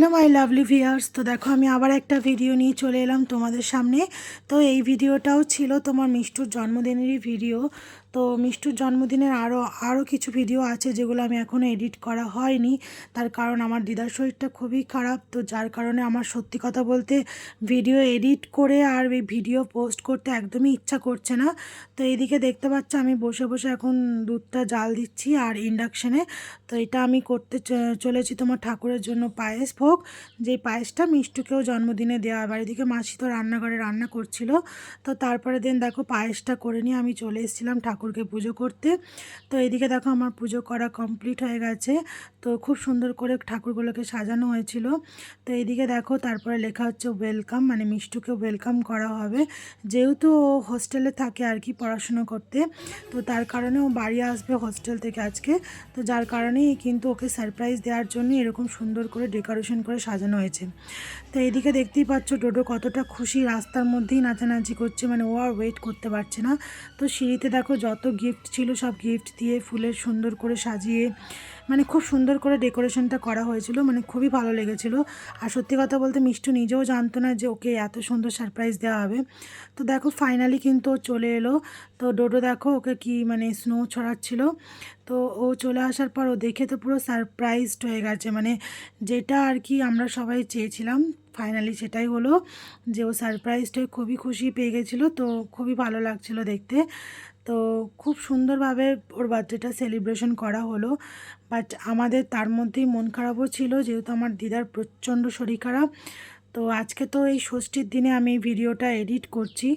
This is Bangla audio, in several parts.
হ্যালো মাই লাভলি ভিউয়ার্স, তো দেখো আমি আবার একটা ভিডিও নিয়ে চলে এলাম তোমাদের সামনে। তো এই ভিডিওটাও ছিল তোমার মিষ্টুর জন্মদিনেরই ভিডিও। তো মিষ্টুর জন্মদিনের আরও কিছু ভিডিও আছে যেগুলো আমি এখনও এডিট করা হয়নি, তার কারণ আমার দিদার শরীরটা খুবই খারাপ। তো যার কারণে আমার সত্যি কথা বলতে ভিডিও এডিট করে আর এই ভিডিও পোস্ট করতে একদমই ইচ্ছা করছে না। তো এইদিকে দেখতে পাচ্ছ আমি বসে বসে এখন দুধটা জাল দিচ্ছি আর ইন্ডাকশানে। তো এটা আমি করতে চলেছি তোমার ঠাকুরের জন্য পায়েস ভোগ, যেই পায়েসটা মিষ্টুকেও জন্মদিনে দেওয়া হয়। এদিকে মাসি তো রান্নাঘরে রান্না করছিল। তো তারপরে দেখো পায়েসটা করে নিয়ে আমি চলে এসেছিলাম ঠাকুরকে পুজো করতে। তো এইদিকে দেখো আমার পুজো করা কমপ্লিট হয়ে গেছে। তো খুব সুন্দর করে ঠাকুরগুলোকে সাজানো হয়েছিল। তো এইদিকে দেখো তারপরে লেখা হচ্ছে ওয়েলকাম, মানে মিষ্টুকে ওয়েলকাম করা হবে, যেহেতু ও হোস্টেলে থাকে আর কি পড়াশুনো করতে। তো তার কারণে ও বাড়ি আসবে হোস্টেল থেকে আজকে। তো যার কারণেই কিন্তু ওকে সারপ্রাইজ দেওয়ার জন্য এরকম সুন্দর করে ডেকোরেশন করে সাজানো হয়েছে। তো এইদিকে দেখতেই পাচ্ছ ডোডো কতটা খুশি, রাস্তার মধ্যেই নাচানাচি করছে, মানে ও আর ওয়েট করতে পারছে না। তো সিঁড়িতে দেখো যত গিফট ছিল সব গিফট দিয়ে ফুলের সুন্দর করে সাজিয়ে, মানে খুব সুন্দর করে ডেকোরেশনটা করা হয়েছিল, মানে খুবই ভালো লেগেছিল। আর সত্যি কথা বলতে মিষ্টু নিজেও জানতো না যে ওকে এত সুন্দর সারপ্রাইজ দেওয়া হবে। তো দেখো ফাইনালি কিন্তু ও চলে এলো। তো ডোডো দেখো ওকে কি মানে স্নো ছড়াচ্ছিল। তো ও চলে আসার পর ও দেখে তো পুরো সারপ্রাইজড হয়ে গেছে, মানে যেটা আর কি আমরা সবাই চেয়েছিলাম ফাইনালি সেটাই হলো, যে ও সারপ্রাইজড হয়ে খুবই খুশি পেয়ে গেছিলো। তো খুবই ভালো লাগছিলো দেখতে। তো খুব সুন্দরভাবে ওর বার্থডেটা সেলিব্রেশন করা হলো। বাট আমাদের তার মধ্যেই মন খারাপও ছিল, যেহেতু আমার দিদার প্রচণ্ড শরীর খারাপ। তো আজকে তো এই ষষ্ঠীর দিনে আমি এই ভিডিওটা এডিট করছি।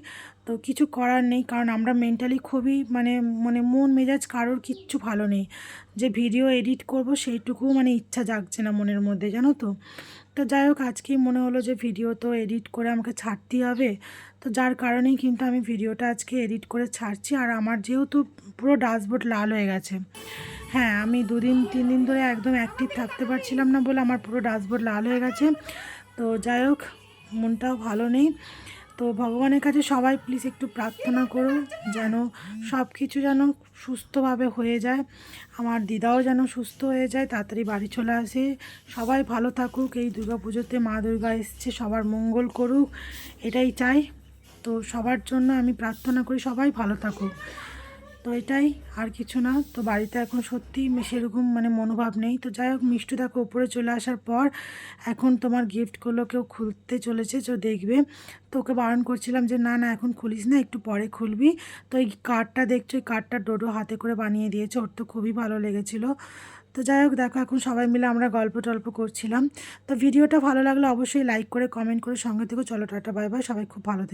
তো কিছু করার নেই, কারণ আমরা মেন্টালি খুবই মানে মানে মন মেজাজ কারোর কিচ্ছু ভালো নেই, যে ভিডিও এডিট করব সেইটুকু মানে ইচ্ছা জাগছে না মনের মধ্যে, জানো তো। তো যাই হোক আজকেই মনে হলো যে ভিডিও তো এডিট করে আমাকে ছাড়তেই হবে। তো যার কারণেই কিন্তু আমি ভিডিওটা আজকে এডিট করে ছাড়ছি। আর আমার যেহেতু পুরো ড্যাশবোর্ড লাল হয়ে গেছে, হ্যাঁ আমি 2-3 দিন ধরে একদম অ্যাক্টিভ থাকতে পারছিলাম না বলে আমার পুরো ড্যাশবোর্ড লাল হয়ে গেছে। তো যাই হোক মনটাও ভালো নেই। তো ভগবানের কাছে সবাই প্লিজ একটু প্রার্থনা করো যেন সব কিছু যেন সুস্থভাবে হয়ে যায়, আমার দিদাও যেন সুস্থ হয়ে যায়, তাড়াতাড়ি বাড়ি চলে আসে, সবাই ভালো থাকুক। এই দুর্গাপুজোতে মা দুর্গা এসছে, সবার মঙ্গল করুক, এটাই চাই। তো সবার জন্য আমি প্রার্থনা করি সবাই ভালো থাকুক। তো এটাই, আর কিছু না। তো বাড়িতে এখন সত্যি সেরকম মানে মনোভাব নেই। তো যাই হোক মিষ্টু দেখো উপরে চলে আসার পর এখন তোমার গিফটগুলো কেউ খুলতে চলেছে, যে দেখবে। তো ওকে বারণ করছিলাম যে না না এখন খুলিস না, একটু পরে খুলবি। তো এই কার্ডটা দেখছো, এই কার্ডটা ডোডো হাতে করে বানিয়ে দিয়েছে, ওর তো খুবই ভালো লেগেছিলো। তো যাই হোক দেখো এখন সবাই মিলে আমরা গল্প টল্প করছিলাম। তো ভিডিওটা ভালো লাগলে অবশ্যই লাইক করে কমেন্ট করে সঙ্গে থেকে চলো টাটা বাই বাই, সবাই খুব ভালো থেকো।